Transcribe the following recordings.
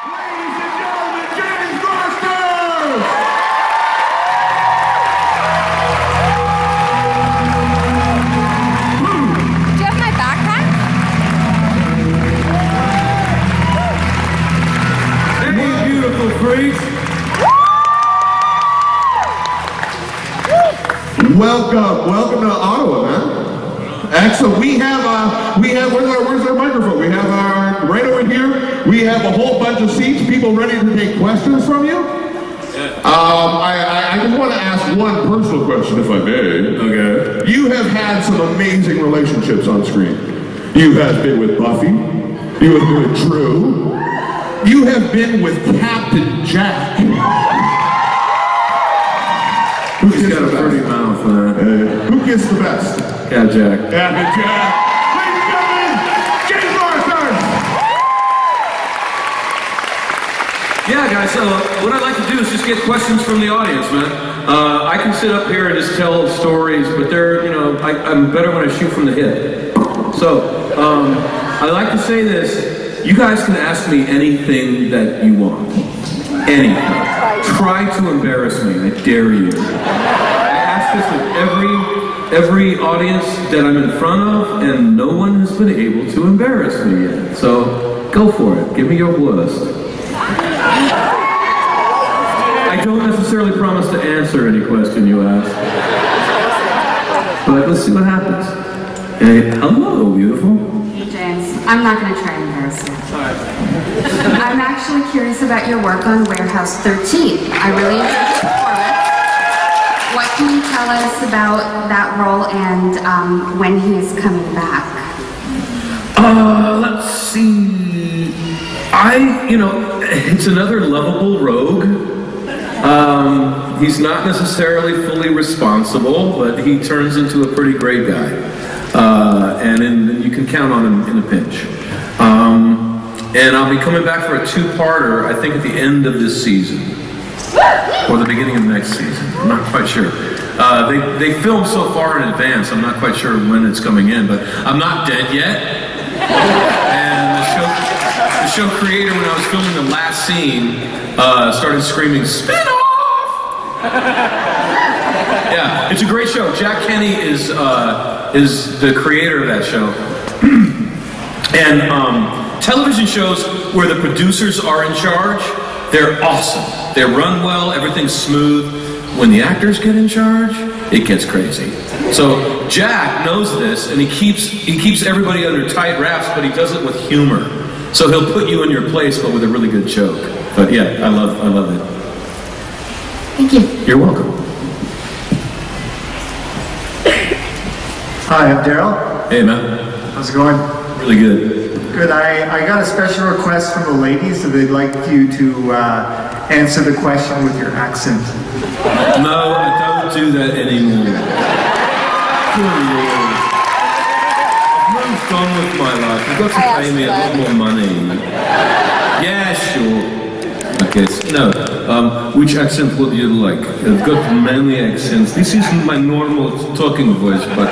James Marsters! Do you have my backpack? Hey, beautiful freaks! Welcome to Ottawa, man. Excellent. We have, where's our microphone? We have right over here. We have a whole bunch of seats. People ready to take questions from you. I just want to ask one personal question, if I may. Okay. You have had some amazing relationships on screen. You have been with Buffy. You have been with Drew. You have been with Captain Jack. Who's got a pretty mouth, man? Who gets the best? Captain Jack. Captain Jack. Ladies and gentlemen, James Marsters. Yeah, guys. What I'd like to do is just get questions from the audience, man. I can sit up here and just tell stories, but they're, I'm better when I shoot from the hip. So, I like to say this. You guys can ask me anything that you want. Anything. Try to embarrass me, I dare you. I ask this with every audience that I'm in front of, and no one has been able to embarrass me yet. So, go for it. Give me your worst. I don't necessarily promise to answer any question you ask. But let's see what happens. Hey, hello, beautiful. Hey, James. I'm not going to try and embarrass you. I'm actually curious about your work on Warehouse 13. I really enjoyed the performance. What can you tell us about that role and when he is coming back? Let's see. It's another lovable rogue. He's not necessarily fully responsible, but he turns into a pretty great guy. And you can count on him in a pinch. And I'll be coming back for a two-parter, I think at the end of this season. Or the beginning of next season. I'm not quite sure. They film so far in advance, I'm not quite sure when it's coming in, but I'm not dead yet. And the show creator, when I was filming the last scene, started screaming, "Spin-off!" Yeah, it's a great show. Jack Kenny is the creator of that show. And television shows where the producers are in charge, they're awesome. They run well, everything's smooth. When the actors get in charge, it gets crazy. So Jack knows this, and he keeps everybody under tight wraps, but he does it with humor. So he'll put you in your place, but with a really good joke. But yeah, I love it. Thank you. You're welcome. Hi, I'm Daryl. Hey, man. How's it going? Really good. Good. I got a special request from the ladies, so they'd like you to answer the question with your accent. No, I don't do that anymore. Good Lord. I've moved on with my life. You've got to pay me a lot more money. Yeah, sure. I guess. No. Which accent would you like? I've got many accents. This isn't my normal talking voice, but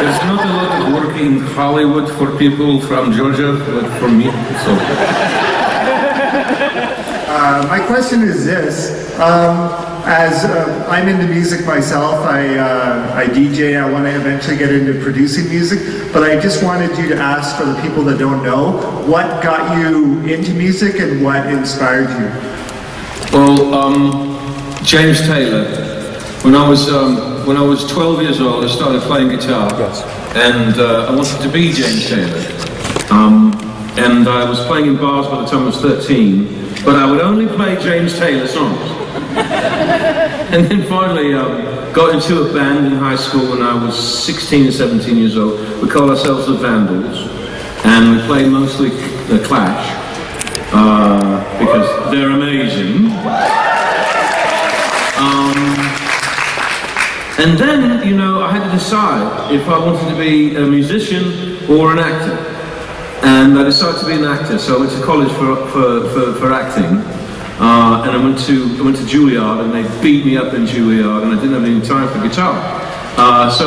there's not a lot of work in Hollywood for people from Georgia, but for me, so. My question is this. As I'm into music myself, I DJ, I want to eventually get into producing music, but I just wanted you to ask for the people that don't know, what got you into music and what inspired you? Well, James Taylor. When I was 12 years old, I started playing guitar, and I wanted to be James Taylor. And I was playing in bars by the time I was 13, but I would only play James Taylor songs. And then finally got into a band in high school when I was 16 or 17 years old. We call ourselves the Vandals, and we play mostly the Clash, because they're amazing. And then, I had to decide if I wanted to be a musician or an actor. And I decided to be an actor, so I went to college for acting. And I went to Juilliard, and they beat me up in Juilliard, and I didn't have any time for guitar. But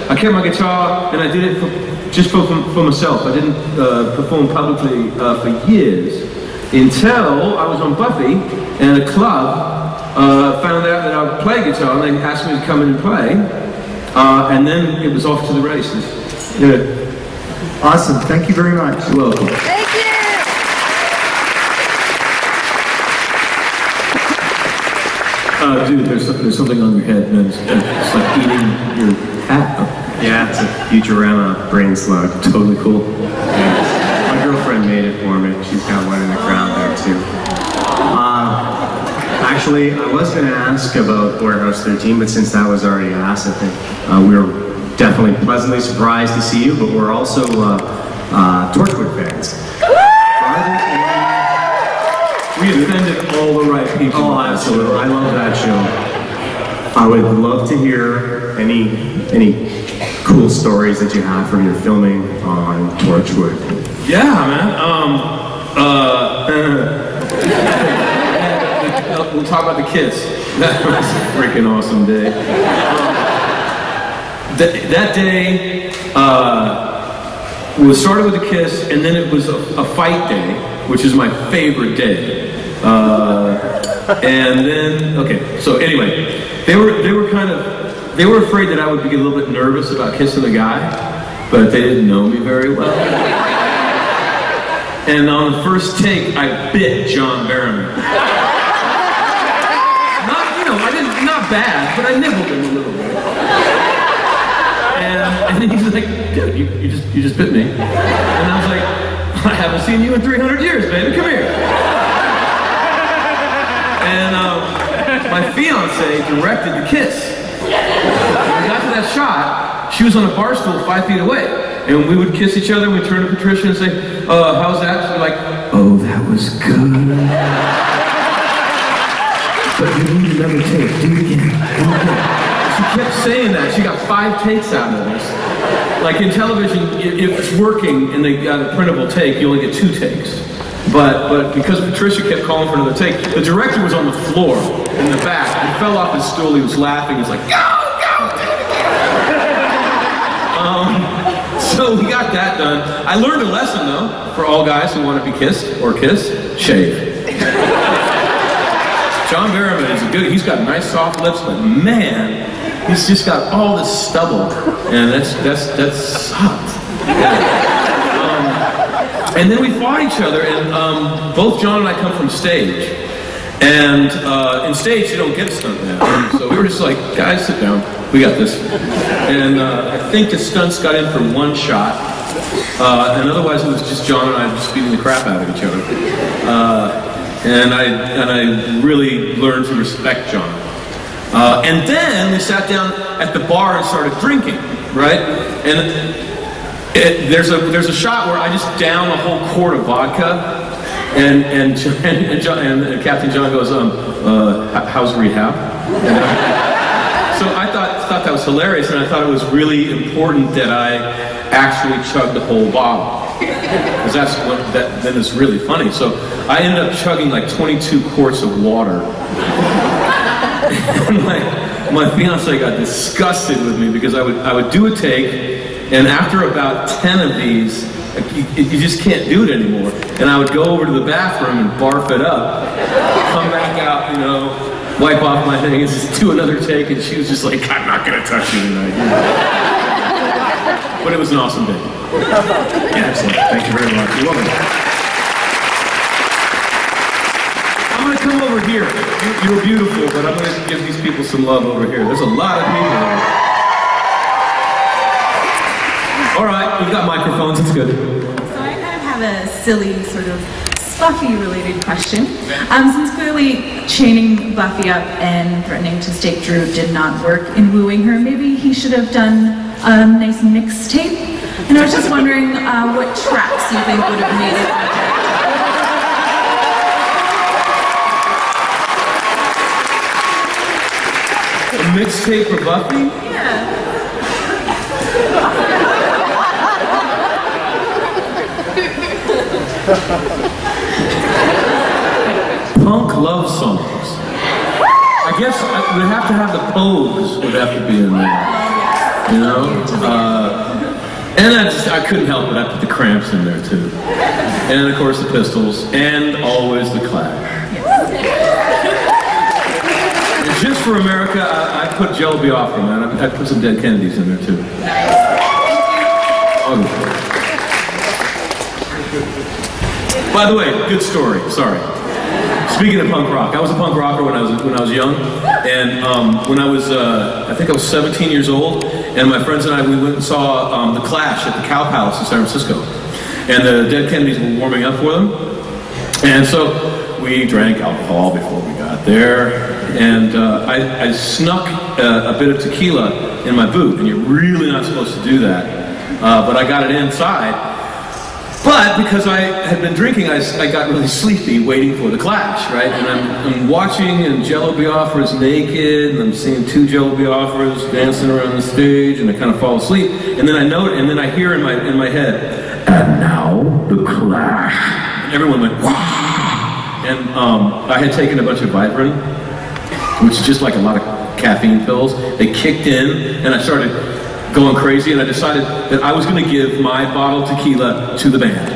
I kept my guitar, and I did it just for myself. I didn't perform publicly for years. until I was on Buffy, and a club found out that I would play guitar, and they asked me to come in and play, and then it was off to the races. Yeah. Awesome. Thank you very much. You're welcome. Thank you. Dude, there's something on your head, man. It's like eating your hat. Yeah, it's a Futurama brain slug. Totally cool. Yeah. My girlfriend made it for me. She's got one in the crowd there too. Actually, I was going to ask about Warehouse 13, but since that was already asked, I think we were definitely pleasantly surprised to see you, but we're also Torchwood fans. We offended all the right people. Oh, absolutely. I love that show. I would love to hear any cool stories that you have from your filming on Torchwood. Yeah, man. We'll talk about the kiss. That was a freaking awesome day. That day was started with a kiss, and then it was a fight day, which is my favorite day. And then, okay, so anyway, they were afraid that I would be a little bit nervous about kissing a guy, but they didn't know me very well. And on the first take, I bit John Barrowman. Not bad, but I nibbled him a little bit. And he's like, dude, you just bit me. And I was like, I haven't seen you in 300 years, baby, come here. And my fiance directed the kiss. When we got to that shot, she was on a bar stool 5 feet away. And we would kiss each other, and we'd turn to Patricia and say, how's that? She'd be like, oh, that was good. But you need another take, do it again. She kept saying that. She got 5 takes out of this. Like in television, if it's working and they got a printable take, you only get 2 takes. But because Patricia kept calling for another take, the director was on the floor in the back. He fell off his stool, he was laughing, he was like, go, go, do it again. So we got that done. I learned a lesson though, for all guys who want to be kissed or kiss, shave. John Barrowman is he's got nice soft lips, but man, he's just got all this stubble, and that sucked. And then we fought each other, and both John and I come from stage, and in stage you don't get a stuntman, so we were just like, guys, sit down, we got this. And I think the stunts got in for 1 shot, and otherwise it was just John and I just beating the crap out of each other. And I really learned to respect John. And then we sat down at the bar and started drinking, right? And there's a shot where I just down a whole quart of vodka, and Captain John goes, how's rehab? So I thought that was hilarious, and I thought it was really important that I actually chugged the whole bottle. Because then it's really funny. So I ended up chugging like 22 quarts of water. And my fiance got disgusted with me because I would do a take, and after about 10 of these, you just can't do it anymore. And I would go over to the bathroom and barf it up, come back out, you know, wipe off my thing, and just do another take, and she was just like, I'm not going to touch you tonight. But it was an awesome day. Excellent. Thank you very much. You're welcome. I'm going to come over here. You're beautiful, but I'm going to give these people some love over here. There's a lot of people here. All right, we've got microphones. It's good. So I kind of have a silly sort of Buffy-related question. Since clearly chaining Buffy up and threatening to stake Drew did not work in wooing her, maybe he should have done a nice mixtape. And I was just wondering what tracks you think would have made it better. A mixtape for Buffy? Yeah. Punk love songs. I guess we'd have to have the Pogues would have to be in there. You know? And I couldn't help it, I put the Cramps in there too. And of course the Pistols, and always the Clash. And just for America, I put Jello Biafra, man. I put some Dead Kennedys in there too. By the way, good story, sorry. Speaking of punk rock, I was a punk rocker when I was young, and when I was, I think I was 17 years old, and my friends and I, we went and saw The Clash at the Cow Palace in San Francisco, and the Dead Kennedys were warming up for them, and so we drank alcohol before we got there, and I snuck a bit of tequila in my boot, and you're really not supposed to do that, but I got it inside. But because I had been drinking, I got really sleepy waiting for the Clash, right? And I'm watching, and Jello Biafra's naked, and I'm seeing two Jello Biafras dancing around the stage, and I kind of fall asleep. And then I hear in my head, and now the Clash. And everyone went, wow! And I had taken a bunch of Vibrant, which is just like a lot of caffeine pills. They kicked in, and I started going crazy, and I decided that I was going to give my bottle of tequila to the band.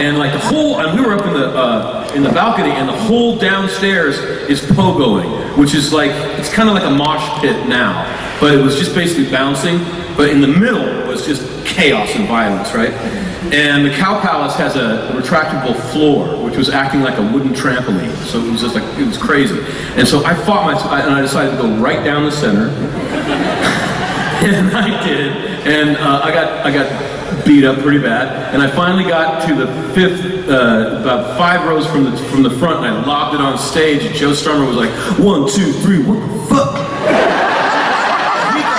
And like and we were up in the balcony, and the whole downstairs is pogoing, which is like, it's kind of like a mosh pit now, but it was just basically bouncing, but in the middle was just chaos and violence, right? And the Cow Palace has a retractable floor, which was acting like a wooden trampoline. So it was just like, it was crazy. And so I fought and I decided to go right down the center. And I did. And I got beat up pretty bad. And I finally got to the fifth, about 5 rows from the front, and I lobbed it on stage. And Joe Strummer was like, 1, 2, 3, what the fuck?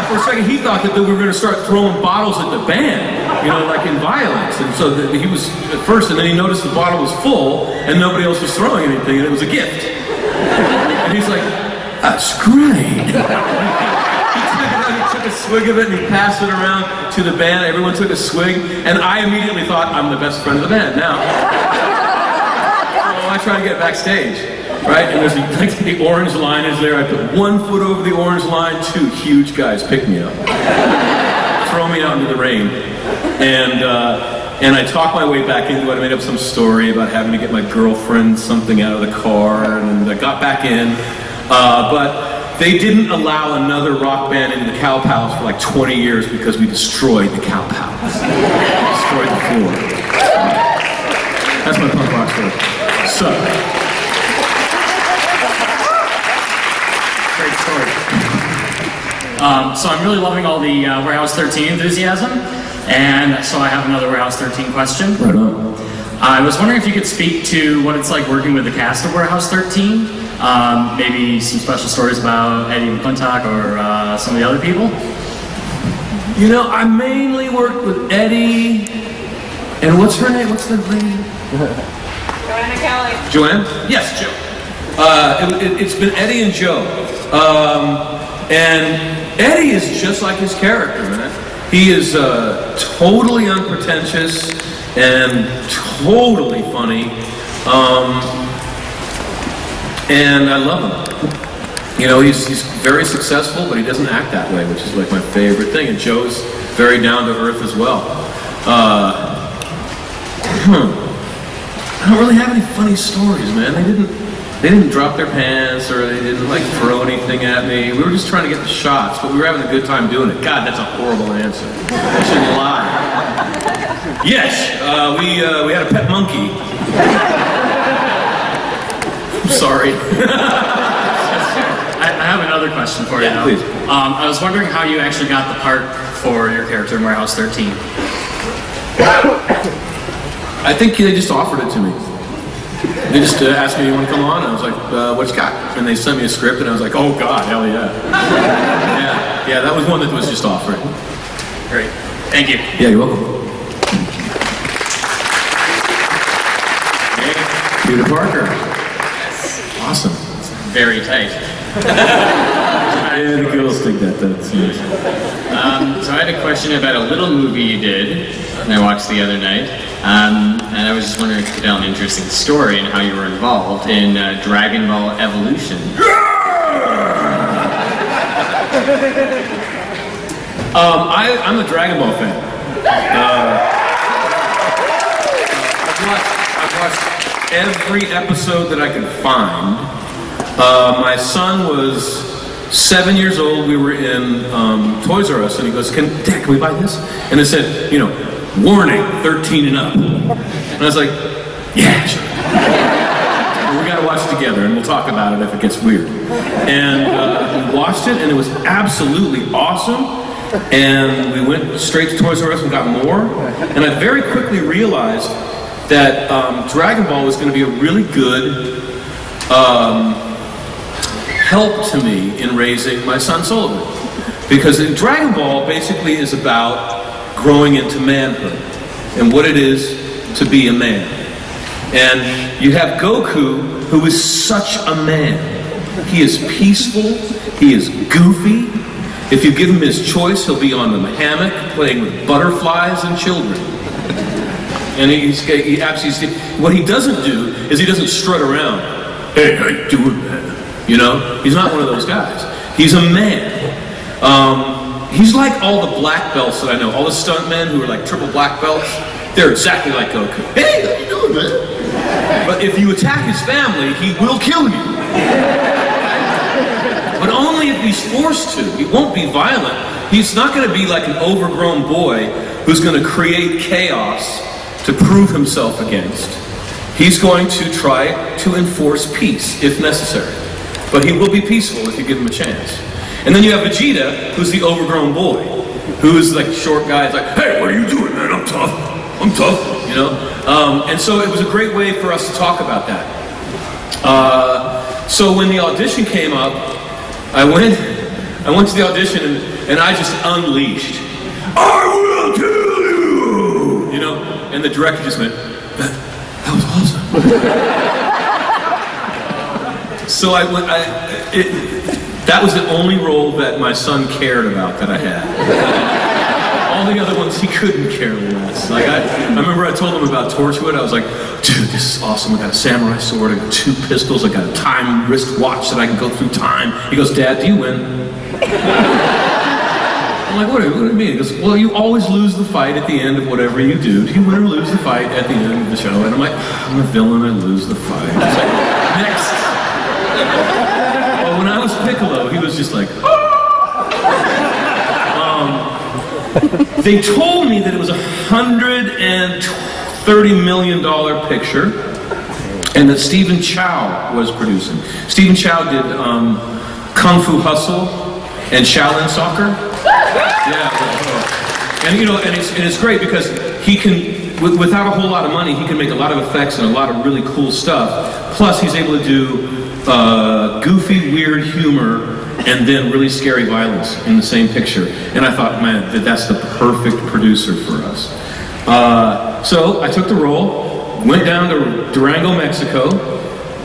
For a second, he thought that we were going to start throwing bottles at the band, you know, like in violence. And so he was at first, and then he noticed the bottle was full, and nobody else was throwing anything, and it was a gift. And he's like, that's great. He took a swig of it, and he passed it around to the band. Everyone took a swig, and I immediately thought, I'm the best friend of the band now. So I try to get backstage. Right, and there's like the orange line is there. I put 1 foot over the orange line, 2 huge guys pick me up, throw me out into the rain, and I talked my way back into it. I made up some story about having to get my girlfriend something out of the car, and I got back in, but they didn't allow another rock band into the Cow Palace for like 20 years because we destroyed the Cow Palace, destroyed the floor. That's my punk rock story. So. Great story. So I'm really loving all the Warehouse 13 enthusiasm, and so I have another Warehouse 13 question. Right on. I was wondering if you could speak to what it's like working with the cast of Warehouse 13, maybe some special stories about Eddie McClintock or some of the other people. You know, I mainly worked with Eddie, and what's her name? What's the lady? Joanna Kelly. Joanne? Yes, Joe. It's been Eddie and Joe. And Eddie is just like his character, man. He is totally unpretentious and totally funny. And I love him. You know, he's very successful, but he doesn't act that way, which is like my favorite thing. And Joe's very down to earth as well. I don't really have any funny stories, man. They didn't drop their pants, or they didn't like throw anything at me. We were just trying to get the shots, but we were having a good time doing it. God, that's a horrible answer. I shouldn't lie. Yes, we had a pet monkey. I'm sorry. I have another question for you. Yeah, please. I was wondering how you actually got the part for your character in Warehouse 13. I think they just offered it to me. They just asked me, you want to come on? And I was like, what you got? And they sent me a script, and I was like, oh God, hell yeah. Yeah, that was one that was just offered. Great. Thank you. Yeah, you're welcome. Peter Parker. Awesome. It's very tight. Yeah, the girls think that's nice. So I had a question about a little movie you did, and I watched the other night. And I was just wondering if you could tell an interesting story and how you were involved in Dragonball Evolution. I'm a Dragon Ball fan. I've watched every episode that I could find. My son was 7 years old. We were in Toys R Us, and he goes, Dad, can we buy this? And it said, you know, warning, 13 and up. And I was like, yeah, sure. We gotta watch it together, and we'll talk about it if it gets weird. And we watched it, and it was absolutely awesome. And we went straight to Toys R Us and got more. And I very quickly realized that Dragon Ball was going to be a really good help to me in raising my son Sullivan. Because Dragon Ball basically is about growing into manhood and what it is to be a man. And you have Goku, who is such a man. He is peaceful, he is goofy. If you give him his choice, he'll be on the hammock playing with butterflies and children. And he absolutely, what he doesn't do is he doesn't strut around. Hey, how you doing, man? You know, he's not one of those guys. He's a man. He's like all the black belts that I know. All the stuntmen who are like triple black belts, they're exactly like Goku. Hey, how you doing, man? But if you attack his family, he will kill you. But only if he's forced to. He won't be violent. He's not going to be like an overgrown boy who's going to create chaos to prove himself against. He's going to try to enforce peace if necessary. But he will be peaceful if you give him a chance. And then you have Vegeta, who's the overgrown boy, who's like short guy. It's like, hey, what are you doing, man? I'm tough. I'm tough. You know. And so it was a great way for us to talk about that. So when the audition came up, I went to the audition and I just unleashed. I will kill you. You know. And the director just went, that was awesome. So that was the only role that my son cared about that I had. All the other ones he couldn't care less. Like I remember I told him about Torchwood. I was like, dude, this is awesome. I got a samurai sword, I got 2 pistols, I got a time wristwatch that I can go through time. He goes, Dad, do you win? I'm like, what do you mean? He goes, well, you always lose the fight at the end of whatever you do. Do you win or lose the fight at the end of the show? And I'm like, I'm a villain, I lose the fight. It's like, next. Well, when I was Piccolo, he was just like, they told me that it was a $130 million picture, and that Stephen Chow was producing. Stephen Chow did Kung Fu Hustle and Shaolin Soccer. Yeah, and you know, and it's great because he can, without a whole lot of money, he can make a lot of effects and a lot of really cool stuff. Plus, he's able to do goofy, weird humor and then really scary violence in the same picture. And I thought, man, that's the perfect producer for us. So I took the role, went down to Durango, Mexico,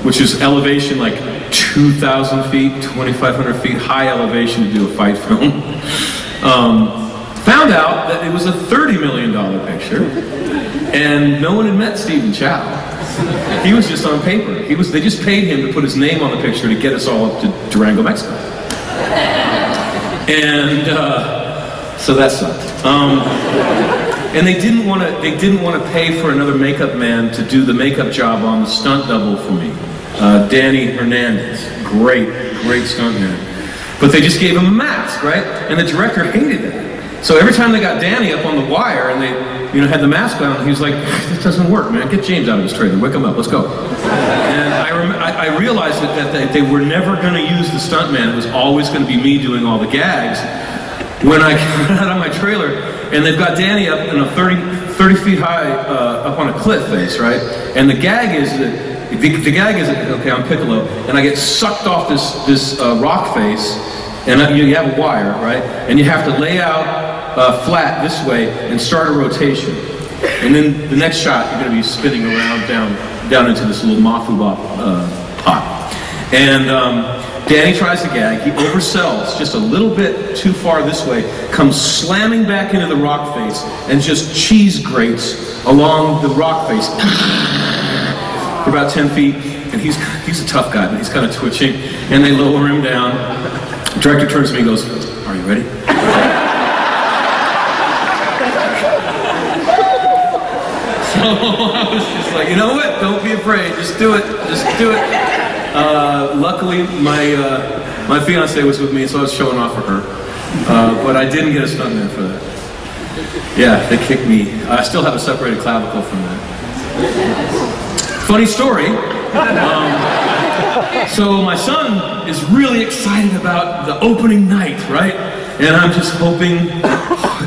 which is elevation like 2,000 feet, 2,500 feet high elevation to do a fight film. Found out that it was a $30 million picture, and no one had met Stephen Chow. He was just on paper. They just paid him to put his name on the picture to get us all up to Durango, Mexico. And so that sucked. And they didn't want to pay for another makeup man to do the makeup job on the stunt double for me. Danny Hernandez, great stunt man. But they just gave him a mask, right? And the director hated that. So every time they got Danny up on the wire and they, had the mask on, he was like, "This doesn't work, man. Get James out of his trailer. Wake him up. Let's go." And I realized that they were never going to use the stunt man. It was always going to be me doing all the gags. When I got out of my trailer, and they've got Danny up in a 30 feet high, up on a cliff face, right? And the gag is that, okay, I'm Piccolo, and I get sucked off this rock face, and you have a wire, right? And you have to lay out flat this way and start a rotation. And then the next shot, you're going to be spinning around down into this little mafu pot. And Danny tries to gag. He oversells just a little bit too far this way, comes slamming back into the rock face, and just cheese grates along the rock face for about 10 feet. And he's a tough guy, but he's kind of twitching. And they lower him down. The director turns to me and goes, "Are you ready?" I was just like, you know what? Don't be afraid. Just do it. Just do it. Luckily, my fiance was with me, so I was showing off for her. But I didn't get a stuntman for that. Yeah, they kicked me. I still have a separated clavicle from that. Funny story. So my son is really excited about the opening night, right? And I'm just hoping,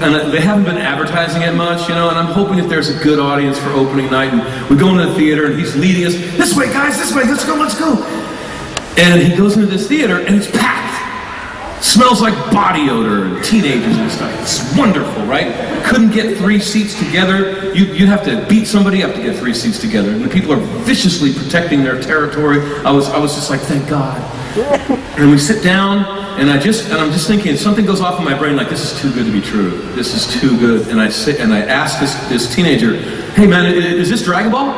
and they haven't been advertising it much, you know, and I'm hoping that there's a good audience for opening night. And we go into the theater, and he's leading us, this way, guys, this way, let's go, let's go. And he goes into this theater, and it's packed. Smells like body odor and teenagers and stuff. It's wonderful, right? Couldn't get 3 seats together. You'd have to beat somebody up to get 3 seats together. And the people are viciously protecting their territory. I was just like, thank God. And we sit down, and I'm just thinking, something goes off in my brain like, this is too good to be true. This is too good. And I sit and I ask this teenager, hey man, is this Dragon Ball?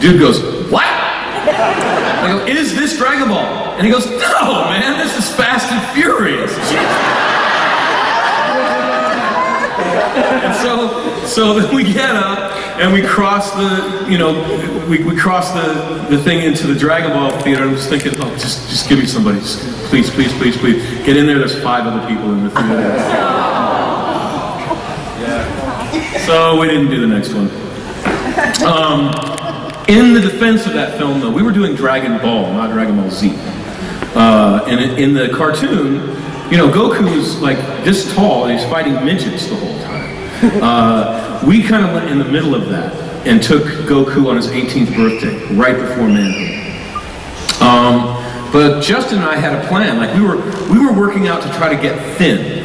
Dude goes, what? I go, is this Dragon Ball? And he goes, no, man, this is Fast and Furious. And so then we get up and we cross the, you know, we cross the thing into the Dragon Ball theater. I'm just thinking, oh, just give me somebody, just, please, please, please, please. Get in there. There's 5 other people in the theater. Yeah. So we didn't do the next one. In the defense of that film, though, we were doing Dragon Ball, not Dragon Ball Z. And in the cartoon, you know, Goku's like this tall and he's fighting midgets the whole time. We kind of went in the middle of that and took Goku on his 18th birthday, right before manhood. But Justin and I had a plan. Like we were working out to try to get thin.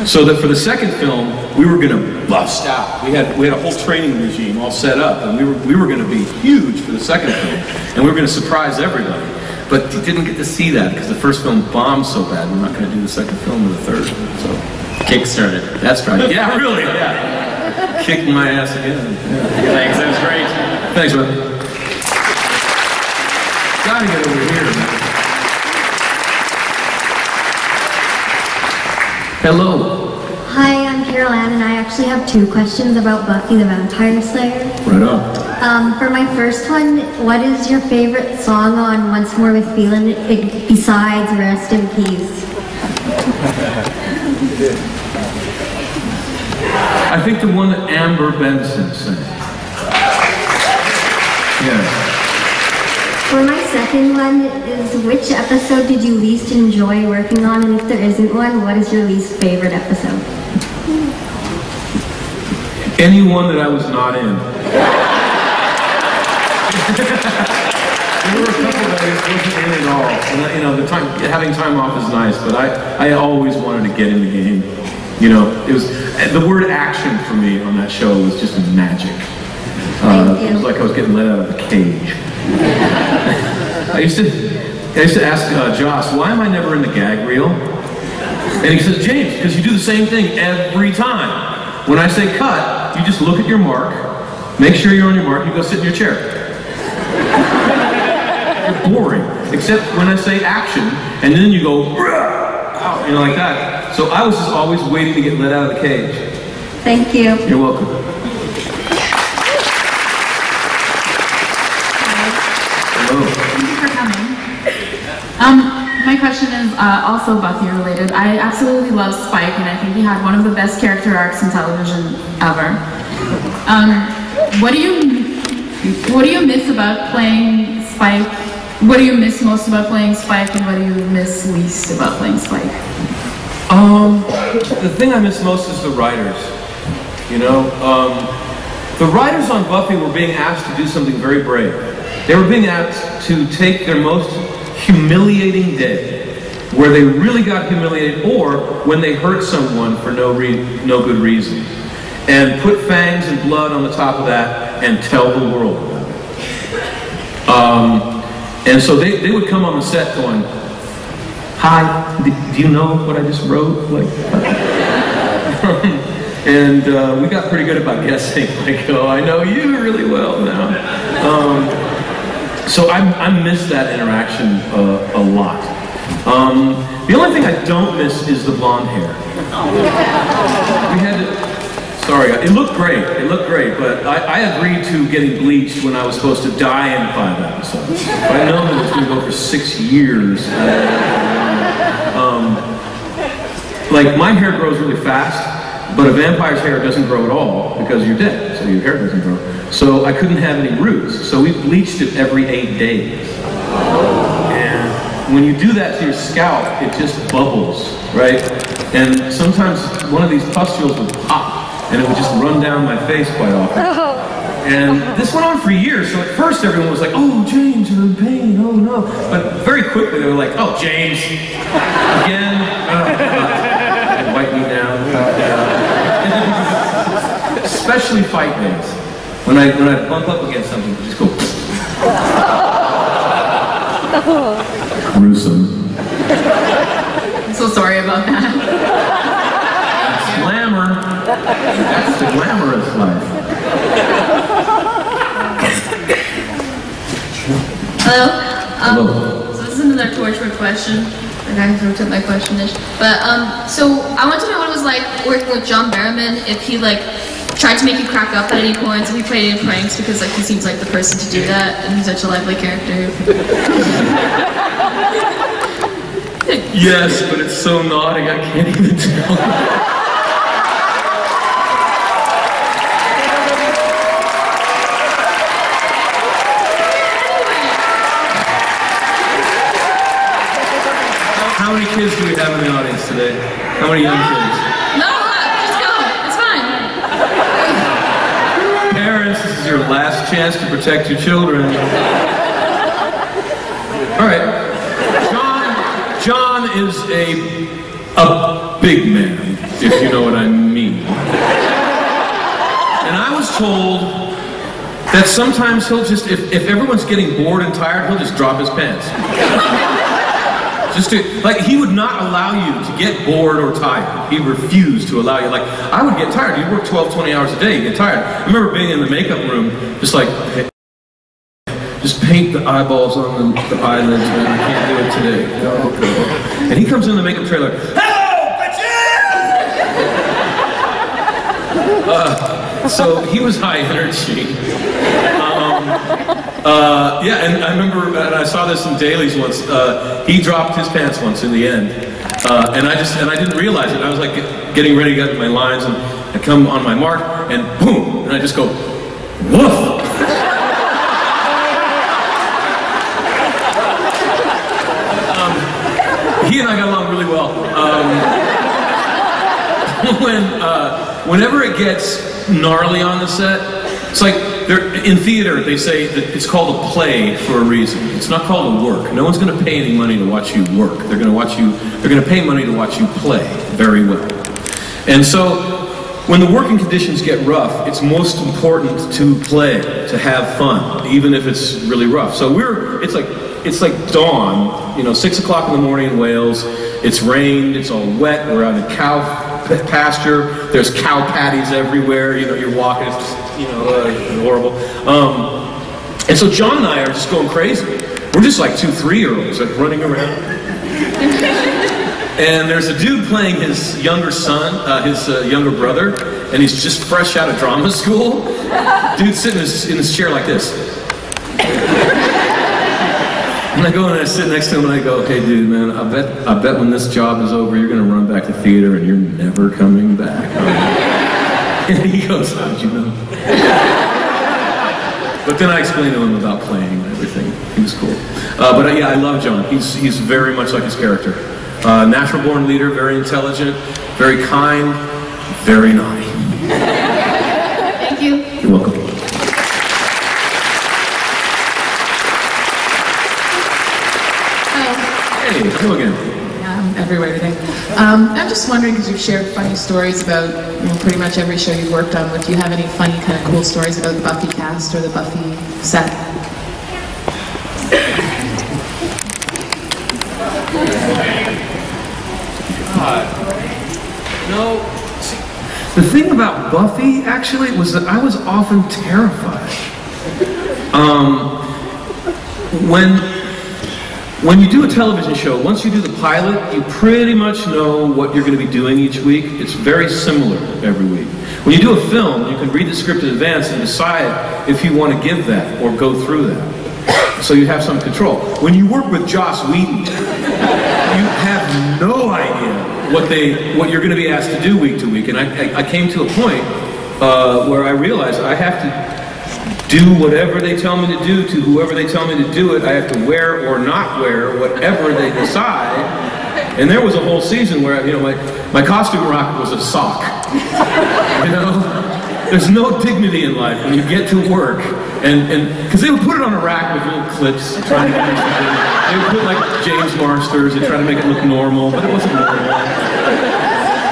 So that for the second film, we were going to bust out. We had a whole training regime all set up, and we were going to be huge for the second film, and we were going to surprise everybody. But you didn't get to see that because the first film bombed so bad. We're not going to do the second film or the third. So Kickstarted. That's right. Yeah, really. Yeah. Kicked my ass again. Yeah. Thanks. That was great. Thanks, man. Gotta get over here, man. Hello. Hi, I'm Carol Ann, and I actually have 2 questions about Buffy the Vampire Slayer. Right on. For my first one, what is your favorite song on Once More with Feelin' besides Rest in Peace? I think the one that Amber Benson sang. Yeah. For my second one is, which episode did you least enjoy working on? And if there isn't one, what is your least favorite episode? Any one that I was not in. There were a couple that I wasn't in at all. And you know, having time off is nice, but I always wanted to get in the game. You know, it was the word action for me on that show was just magic. It was like I was getting let out of a cage. I used to ask Joss, why am I never in the gag reel? And he says, James, because you do the same thing every time. When I say cut, you just look at your mark, make sure you're on your mark, you go sit in your chair. You're boring. Except when I say action, and then you go, out, you know, like that. So I was just always waiting to get let out of the cage. Thank you. You're welcome. Thank you for coming. My question is also Buffy related. I absolutely love Spike, and I think he had one of the best character arcs in television ever. What do you miss about playing Spike? What do you miss most about playing Spike, and what do you miss least about playing Spike? The thing I miss most is the writers. You know, the writers on Buffy were being asked to do something very brave. They were being asked to take their most humiliating day, where they really got humiliated, or when they hurt someone for no good reason, and put fangs and blood on the top of that and tell the world about it. And so they would come on the set going, hi, do you know what I just wrote? Like, and we got pretty good about guessing, like, oh, I know you really well now. So I miss that interaction a lot. The only thing I don't miss is the blonde hair. We had to, Sorry, it looked great. It looked great, but I agreed to getting bleached when I was supposed to die in 5 episodes. If I know that it's going to go for 6 years. Like, my hair grows really fast, but a vampire's hair doesn't grow at all because you're dead, so your hair doesn't grow. So I couldn't have any roots, so we bleached it every 8 days. And when you do that to your scalp, it just bubbles, right? And sometimes one of these pustules would pop, and it would just run down my face quite often. And this went on for years, so at first everyone was like, oh, James, you're in pain, oh no. But very quickly they were like, oh, James, again, wipe me down. Especially fight days. When I bump up against something, just go. Gruesome. I'm so sorry about that. That's glamour. That's the glamorous life. Hello? Hello. So this is another Torchwood question. The guy who took my question-ish. But, so I want to know what it was like working with John Barrowman, if he, like, tried to make you crack up at any points, if he played any pranks, because, like, he seems like the person to do that, and he's such a lively character. Yes, but it's so naughty, I can't even tell. How many kids do we have in the audience today? How many young kids? No, just go. It's fine. Parents, this is your last chance to protect your children. All right. John is a big man, if you know what I mean. And I was told that sometimes he'll just, if everyone's getting bored and tired, he'll just drop his pants. Just to, like, he would not allow you to get bored or tired. He refused to allow you. Like, I would get tired. You'd work 12, 20 hours a day, you get tired. I remember being in the makeup room, just like, hey, just paint the eyeballs on the eyelids, man. I can't do it today. Go. And he comes in the makeup trailer, hello, bitches! So he was high energy. Yeah, and I remember, and I saw this in dailies once, he dropped his pants once in the end. And I didn't realize it. I was like getting ready to get my lines, and I come on my mark, and boom, and I just go, woof! He and I got along really well. Whenever it gets gnarly on the set, it's like, in theater, they say that it's called a play for a reason. It's not called a work. No one's going to pay any money to watch you work. They're going to pay money to watch you play very well. And so, when the working conditions get rough, it's most important to play, to have fun, even if it's really rough. So it's like dawn, 6 o'clock in the morning in Wales. It's rained, it's all wet, we're on a cow pasture, there's cow patties everywhere, you're walking, it's just, horrible. And so John and I are just going crazy. We're just like 2 3-year-olds, like running around. And there's a dude playing his younger son, his younger brother, and he's just fresh out of drama school. Dude's sitting in his chair like this. And I go and I sit next to him and I go, okay, dude, man, I bet when this job is over, you're going to run back to theater and you're never coming back. And he goes, how'd you know? But then I explained to him about playing and everything. He was cool. But yeah, I love John. He's very much like his character. Natural born leader, very intelligent, very kind, very naughty. Thank you. You're welcome. Hey, hello again. Yeah, I'm everywhere today. I'm just wondering, because you've shared funny stories about pretty much every show you've worked on, do you have any funny, kind of cool stories about the Buffy cast or the Buffy set? No. See, the thing about Buffy, actually, was that I was often when you do a television show, once you do the pilot, you pretty much know what you're going to be doing each week. It's very similar every week. When you do a film, you can read the script in advance and decide if you want to give that or go through that. So you have some control. When you work with Joss Whedon, you have no idea what you're going to be asked to do week to week. And I came to a point where I realized I have to do whatever they tell me to do to whoever they tell me to do it. I have to wear or not wear whatever they decide. And there was a whole season where, you know, my costume rocket was a sock. You know, there's no dignity in life when you get to work, and because they would put it on a rack with little clips, trying to make it. They would put like James Marsters and try to make it look normal, but it wasn't normal.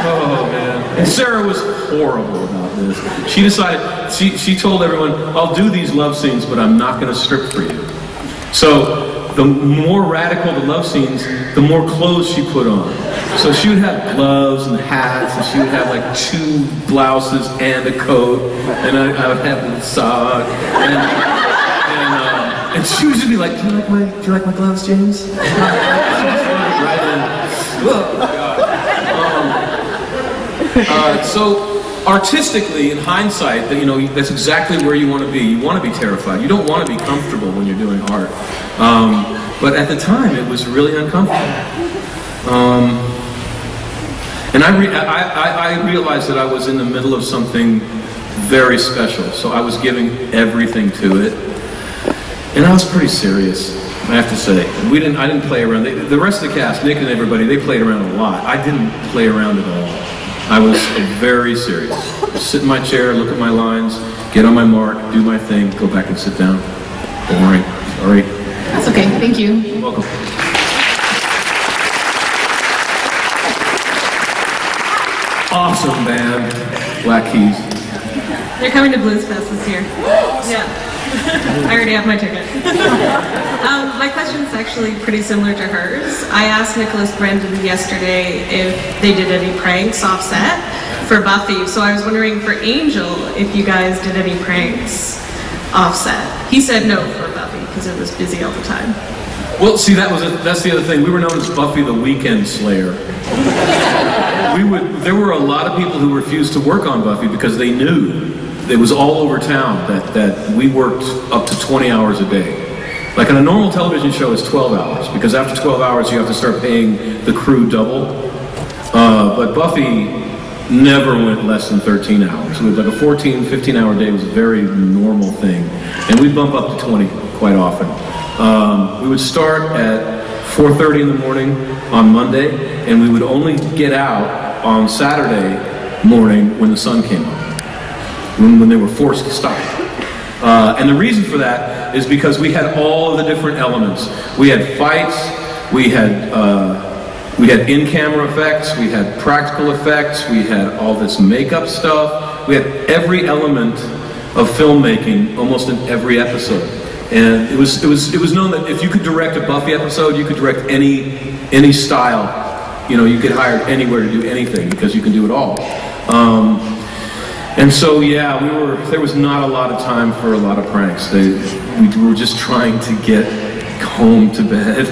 Oh man! And Sarah was horrible about this. She decided, she told everyone, "I'll do these love scenes, but I'm not going to strip for you." So the more radical the love scenes, the more clothes she put on. So she would have gloves and hats, and she would have like 2 blouses and a coat, and I would have the sock, and she would just be like, do you like my gloves, James? Right in. So artistically, in hindsight, you know, that's exactly where you want to be. You want to be terrified. You don't want to be comfortable when you're doing art. But at the time, it was really uncomfortable. And I realized that I was in the middle of something very special. So I was giving everything to it. And I was pretty serious, I have to say. I didn't play around. The rest of the cast, Nick and everybody, they played around a lot. I didn't play around at all. I was very serious. Sit in my chair, look at my lines, get on my mark, do my thing, go back and sit down. Boring. Sorry. That's okay. Thank you. You're welcome. Awesome band. Black Keys. They're coming to Blues Fest this year. Yeah. I already have my ticket. My question is actually pretty similar to hers. I asked Nicholas Brandon yesterday if they did any pranks offset for Buffy. So I was wondering for Angel if you guys did any pranks offset. He said no for Buffy because it was busy all the time. Well, see, that's the other thing. We were known as Buffy the Weekend Slayer. There were a lot of people who refused to work on Buffy because they knew it was all over town that we worked up to 20 hours a day. Like on a normal television show, it's 12 hours because after 12 hours you have to start paying the crew double. But Buffy never went less than 13 hours. It was like a 14, 15-hour day was a very normal thing, and we'd bump up to 20 quite often. We would start at 4:30 in the morning on Monday, and we would only get out on Saturday morning when the sun came up. When they were forced to stop. And the reason for that is because we had all of the different elements. We had fights, we had in-camera effects, we had practical effects, we had all this makeup stuff, we had every element of filmmaking almost in every episode. And it was known that if you could direct a Buffy episode, you could direct any style. You know, you get hired anywhere to do anything because you can do it all. And so, yeah, there was not a lot of time for a lot of pranks. We were just trying to get home to bed.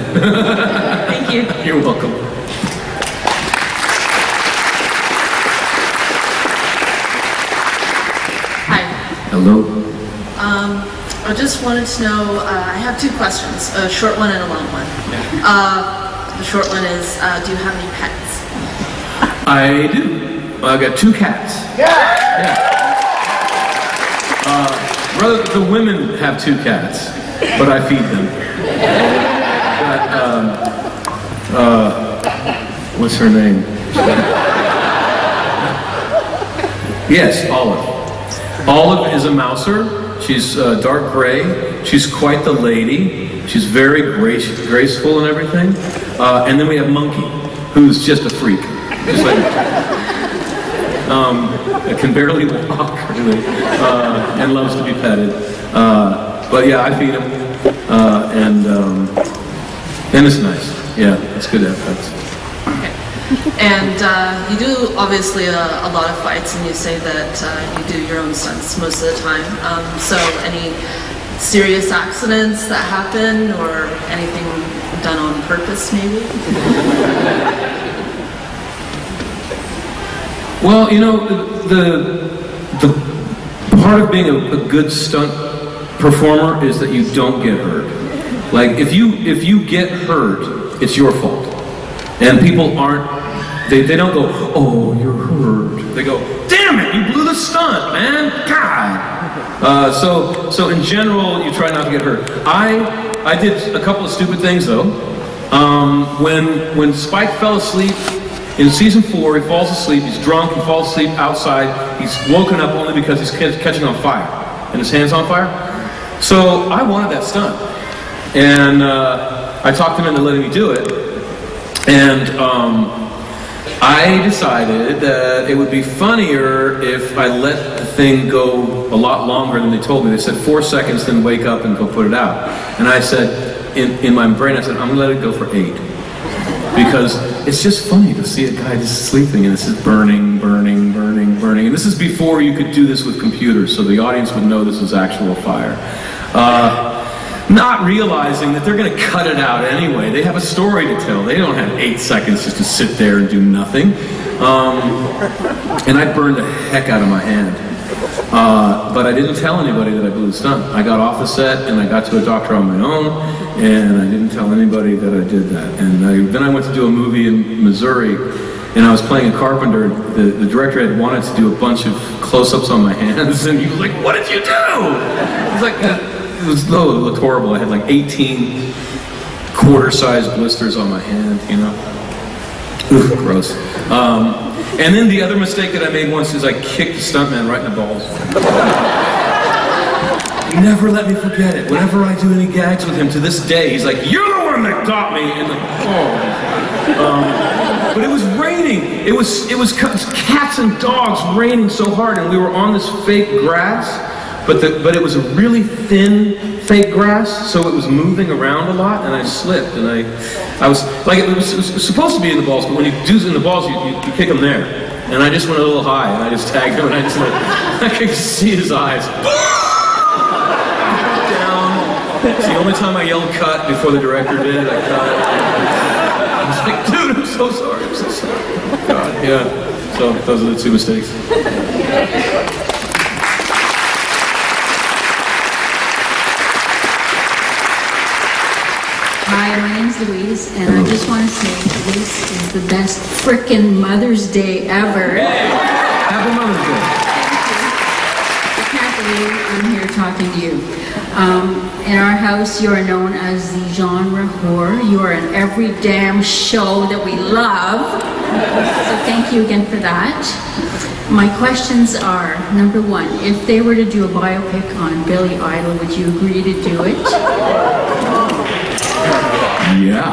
Thank you. You're welcome. Hi. Hello. I just wanted to know, I have 2 questions, a short one and a long one. The short one is, do you have any pets? I do. I've got 2 cats. Yeah. Rather, the women have 2 cats, but I feed them. What's her name? Yes, Olive. Olive is a mouser. She's dark gray. She's quite the lady. She's very graceful and everything. And then we have Monkey, who's just a freak. Just like, can barely walk, really, and loves to be petted. But yeah, I feed him, and it's nice. Yeah, it's good to have pets. Okay. And you do obviously a lot of fights, and you say that you do your own stunts most of the time. So any serious accidents that happen, or anything done on purpose, maybe? Well, you know, the part of being a good stunt performer is that you don't get hurt. Like, if you get hurt, it's your fault. And people they don't go, oh, you're hurt. They go, damn it, you blew the stunt, man, God. So in general, you try not to get hurt. I did a couple of stupid things, though. When Spike fell asleep, in season 4, he falls asleep, he's drunk, he falls asleep outside, he's woken up only because he's catching on fire, and his hand's on fire. So I wanted that stunt. And I talked him into letting me do it. And I decided that it would be funnier if I let the thing go a lot longer than they told me. They said 4 seconds, then wake up and go put it out. And I said, in my brain, I said, I'm gonna let it go for 8. Because it's just funny to see a guy just sleeping and it's just burning, burning, burning, burning. And this is before you could do this with computers, so the audience would know this was actual fire. Not realizing that they're going to cut it out anyway. They have a story to tell. They don't have 8 seconds just to sit there and do nothing. And I burned the heck out of my hand. But I didn't tell anybody that I blew the stunt. I got off the set and I got to a doctor on my own, and I didn't tell anybody that I did that. And then I went to do a movie in Missouri, and I was playing a carpenter. The director had wanted to do a bunch of close-ups on my hands, and he was like, "What did you do?" It was like, it looked horrible. I had like 18 quarter-sized blisters on my hand, you know. Ugh, gross. And then the other mistake that I made once is I kicked the stuntman right in the balls. Never let me forget it. Whenever I do any gags with him, to this day, he's like, "You're the one that got me in the balls." But it was raining. It was cats and dogs raining so hard, and we were on this fake grass, but it was a really thin fake grass, so it was moving around a lot, and I slipped, and I was like, it was supposed to be in the balls, but when you do it in the balls, you kick them there, and I just went a little high, and I just tagged him, and I could see his eyes. It's the only time I yelled cut before the director did. I cut. I was like, dude, I'm so sorry. I'm so sorry. God, yeah. So those are the 2 mistakes. Hi, my name's Louise, and I just want to say this is the best frickin' Mother's Day ever. Happy Mother's Day. I can't believe I'm here talking to you. In our house, you are known as the genre whore. You are in every damn show that we love. So thank you again for that. My questions are, number 1, if they were to do a biopic on Billy Idol, would you agree to do it? Yeah.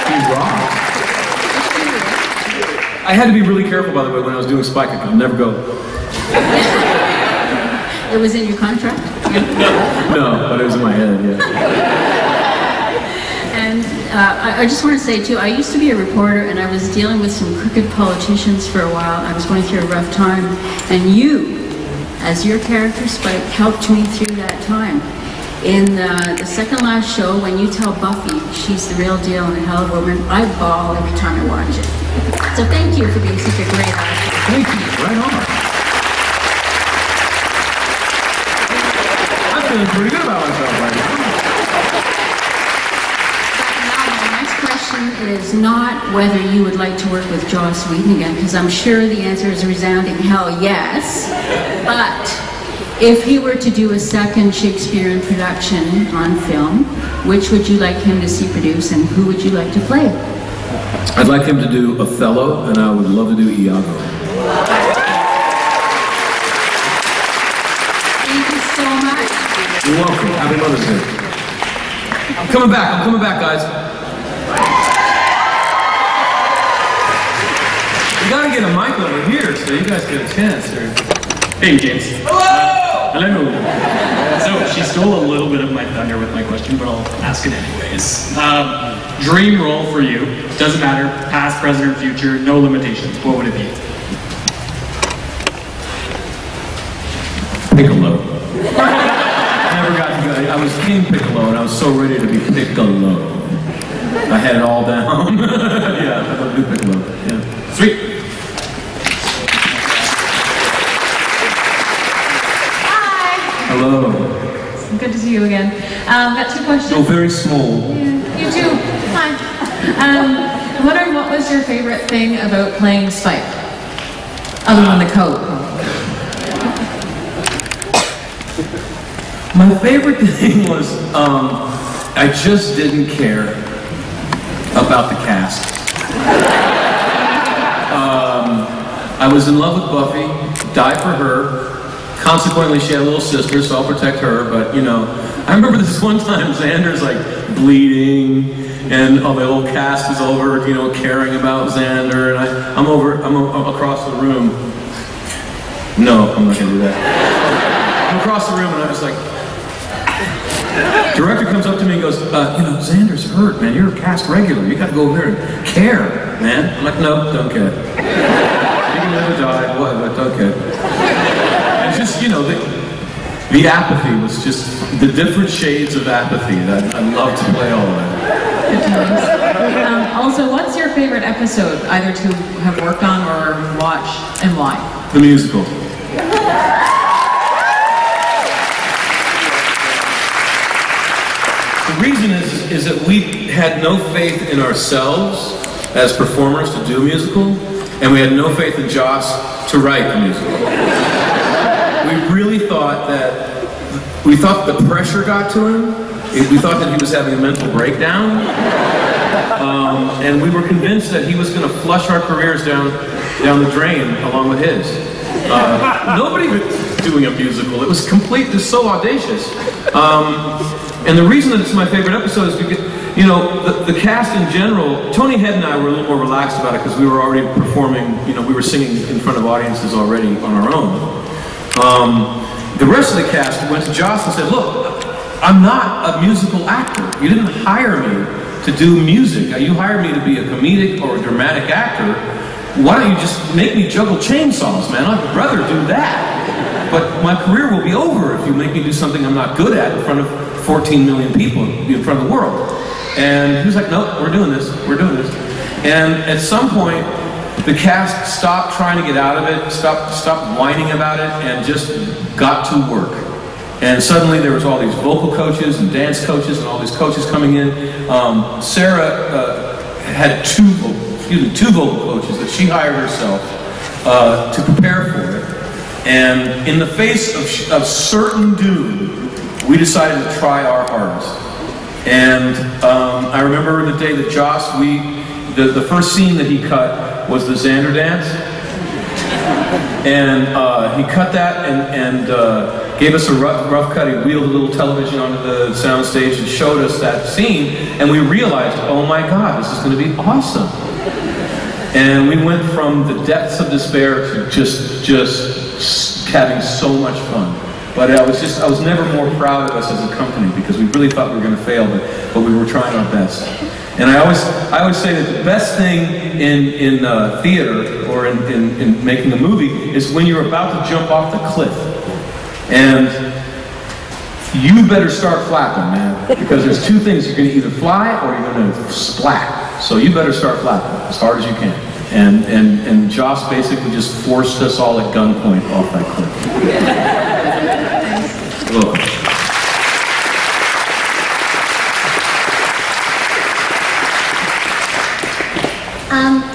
He rocks. I had to be really careful, by the way, when I was doing Spike. I could never go. It was in your contract? No, but it was in my head, yeah. And I just want to say, too, I used to be a reporter, and I was dealing with some crooked politicians for a while. I was going through a rough time, and you, as your character, Spike, helped me through that time. In the second last show, when you tell Buffy she's the real deal and a hell of a woman, I bawl every time I watch it. So thank you for being such a great actor. Thank you. Right on. I'm feeling pretty good about myself right now. Now, my next question is not whether you would like to work with Joss Whedon again, because I'm sure the answer is a resounding hell yes. But if he were to do a second Shakespearean production on film, which would you like him to see produce, and who would you like to play? I'd like him to do Othello, and I would love to do Iago. Thank you so much. You're welcome. Happy Mother's Day. I'm coming back, guys. You gotta get a mic over here so you guys get a chance here. Hey, James. Hello! Hello. So, she stole a little bit of my thunder with my question, but I'll ask it anyways. Dream role for you. Doesn't matter, past, present, or future, no limitations. What would it be? Piccolo. I was King Piccolo, and I was so ready to be Piccolo. I had it all down. Yeah, I love to do Piccolo. Yeah. Sweet. Hi. Hello. Good to see you again. Got two questions. Oh, very small. Yeah, you too. Hi. I'm wondering, what was your favorite thing about playing Spike? Other than the coat. My favorite thing was, I just didn't care about the cast. I was in love with Buffy, died for her. Consequently, she had a little sister, so I'll protect her, but you know, I remember this one time Xander's like bleeding, and the whole cast is over, you know, caring about Xander, and I'm across the room. No, I'm not gonna do that. I'm across the room, and I was like, director comes up to me and goes, you know, Xander's hurt, man, you're a cast regular, you gotta go over here and care, man. I'm like, no, don't care. You can never die, what, but don't care. Just, you know, the apathy was just the different shades of apathy that I love to play all of that. Good times. Also, what's your favorite episode, either to have worked on or watch, and why? The musical. The reason is that we had no faith in ourselves as performers to do a musical, and we had no faith in Joss to write the musical. We really thought the pressure got to him. We thought that he was having a mental breakdown. And we were convinced that he was going to flush our careers down the drain along with his. Nobody was doing a musical. It was so audacious. And the reason that it's my favorite episode is because, you know, the cast in general, Tony Head and I were a little more relaxed about it because we were already performing, you know, we were singing in front of audiences already on our own. The rest of the cast went to Joss and said, look, I'm not a musical actor. You didn't hire me to do music. You hired me to be a comedic or a dramatic actor. Why don't you just make me juggle chainsaws, man? I'd rather do that. But my career will be over if you make me do something I'm not good at in front of 14 million people in front of the world. And he was like, no, we're doing this. We're doing this. And at some point, the cast stopped trying to get out of it, stopped whining about it, and just got to work. And suddenly there was all these vocal coaches and dance coaches and all these coaches coming in. Sarah had two vocal coaches that she hired herself to prepare for it. And in the face of certain doom, we decided to try our hardest. And I remember the day that Joss, the first scene that he cut was the Xander dance, and he cut that and gave us a rough cut. He wheeled a little television onto the sound stage and showed us that scene, and we realized, oh my God, this is going to be awesome. And we went from the depths of despair to just having so much fun. But I was never more proud of us as a company because we really thought we were going to fail, but we were trying our best. And I always say that the best thing in theater or in making a movie is when you're about to jump off the cliff. And you better start flapping, man, because there's two things: you're going to either fly or you're going to splat. So you better start flapping as hard as you can. And Joss basically just forced us all at gunpoint off that cliff. You're welcome.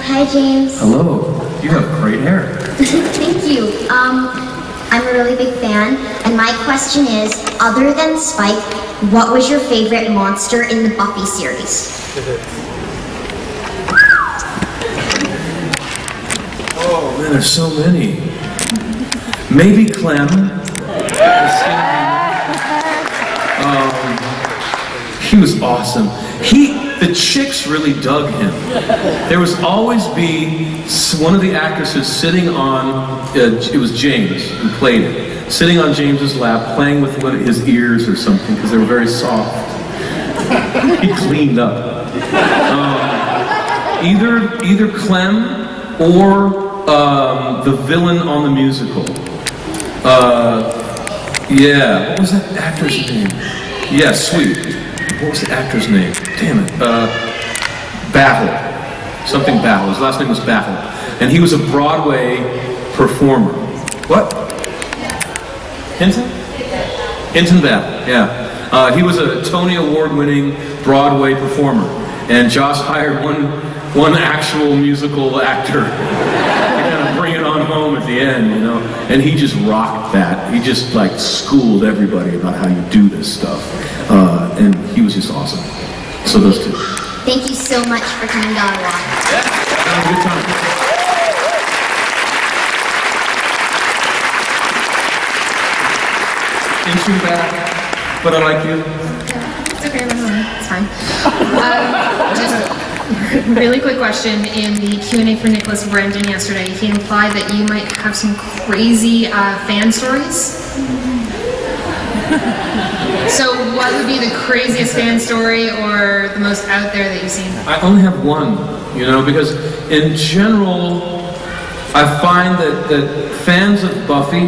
Hi James. Hello. You have great hair. Thank you. I'm a really big fan, and my question is, other than Spike, what was your favorite monster in the Buffy series? Oh man, there's so many. Maybe Clem. He was awesome. The chicks really dug him. There was always one of the actresses sitting on, it was James who played it, sitting on James's lap, playing with one of his ears or something, because they were very soft. He cleaned up. Either Clem or the villain on the musical. Yeah, what was that actor's name? Yeah, sweet. What was the actor's name? Damn it. Battle. Something Battle. His last name was Battle. And he was a Broadway performer. What? Hinton? Hinton Battle, yeah. He was a Tony Award-winning Broadway performer. And Joss hired one actual musical actor to kind of bring it on home at the end, you know? And he just rocked that. He just, like, schooled everybody about how you do this stuff. And he was just awesome. So those two. Thank you so much for coming to Ottawa. Yeah, that was a good time. Ain't too bad, but I like you. It's okay, it's fine. Just really quick question. In the Q&A for Nicholas Brendan yesterday, he implied that you might have some crazy fan stories. So what would be the craziest fan story or the most out there that you've seen? I only have one, you know, because in general, I find that fans of Buffy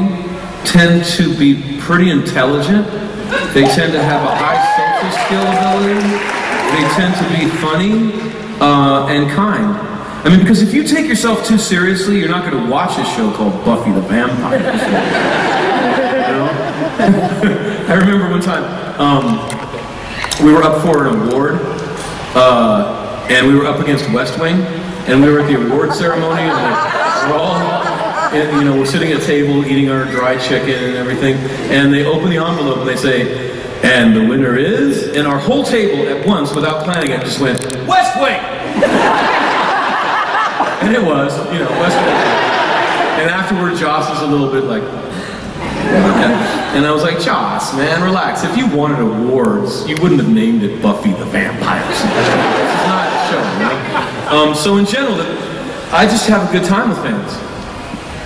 tend to be pretty intelligent. They tend to have a high social skill ability. They tend to be funny and kind. I mean, because if you take yourself too seriously, you're not going to watch a show called Buffy the Vampire Slayer. You know? I remember one time, we were up for an award, and we were up against West Wing, and we were at the award ceremony, and we're all, you know, we're sitting at a table eating our dry chicken and everything, and they open the envelope and they say, and the winner is, and our whole table at once, without planning it, just went, West Wing! And it was, you know, West Wing. And afterward, Joss was a little bit like, and I was like, Joss, man, relax. If you wanted awards, you wouldn't have named it Buffy the Vampire Slayer. This is not a show, you know? So in general, I just have a good time with fans.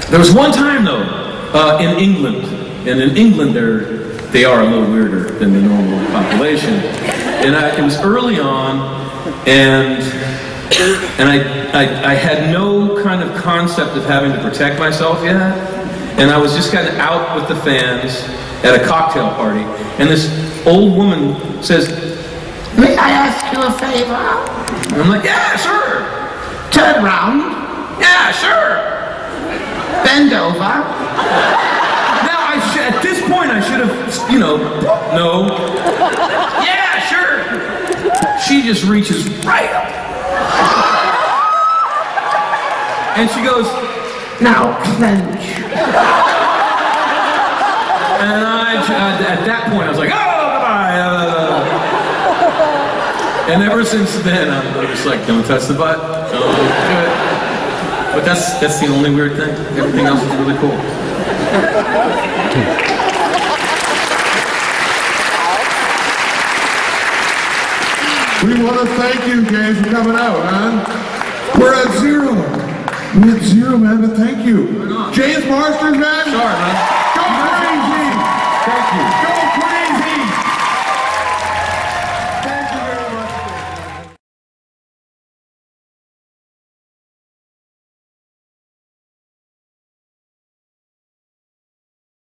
There was one time, though, in England, and in England they are a little weirder than the normal population. And it was early on, and I had no kind of concept of having to protect myself yet. And I was just kind of out with the fans at a cocktail party. And this old woman says, may I ask you a favor? And I'm like, yeah, sure. Turn around. Yeah, sure. Bend over. Now, at this point, I should have, you know, no. Yeah, sure. She just reaches right up. And she goes, now clench. And at that point, I was like, oh, bye-bye. And ever since then, I'm just like, don't touch the butt. Don't do it. But that's the only weird thing. Everything else is really cool. We want to thank you, James, for coming out, man. We're at zero. We're at zero, man, but thank you. James Marsters, man. Sorry, man. Go crazy. Thank you.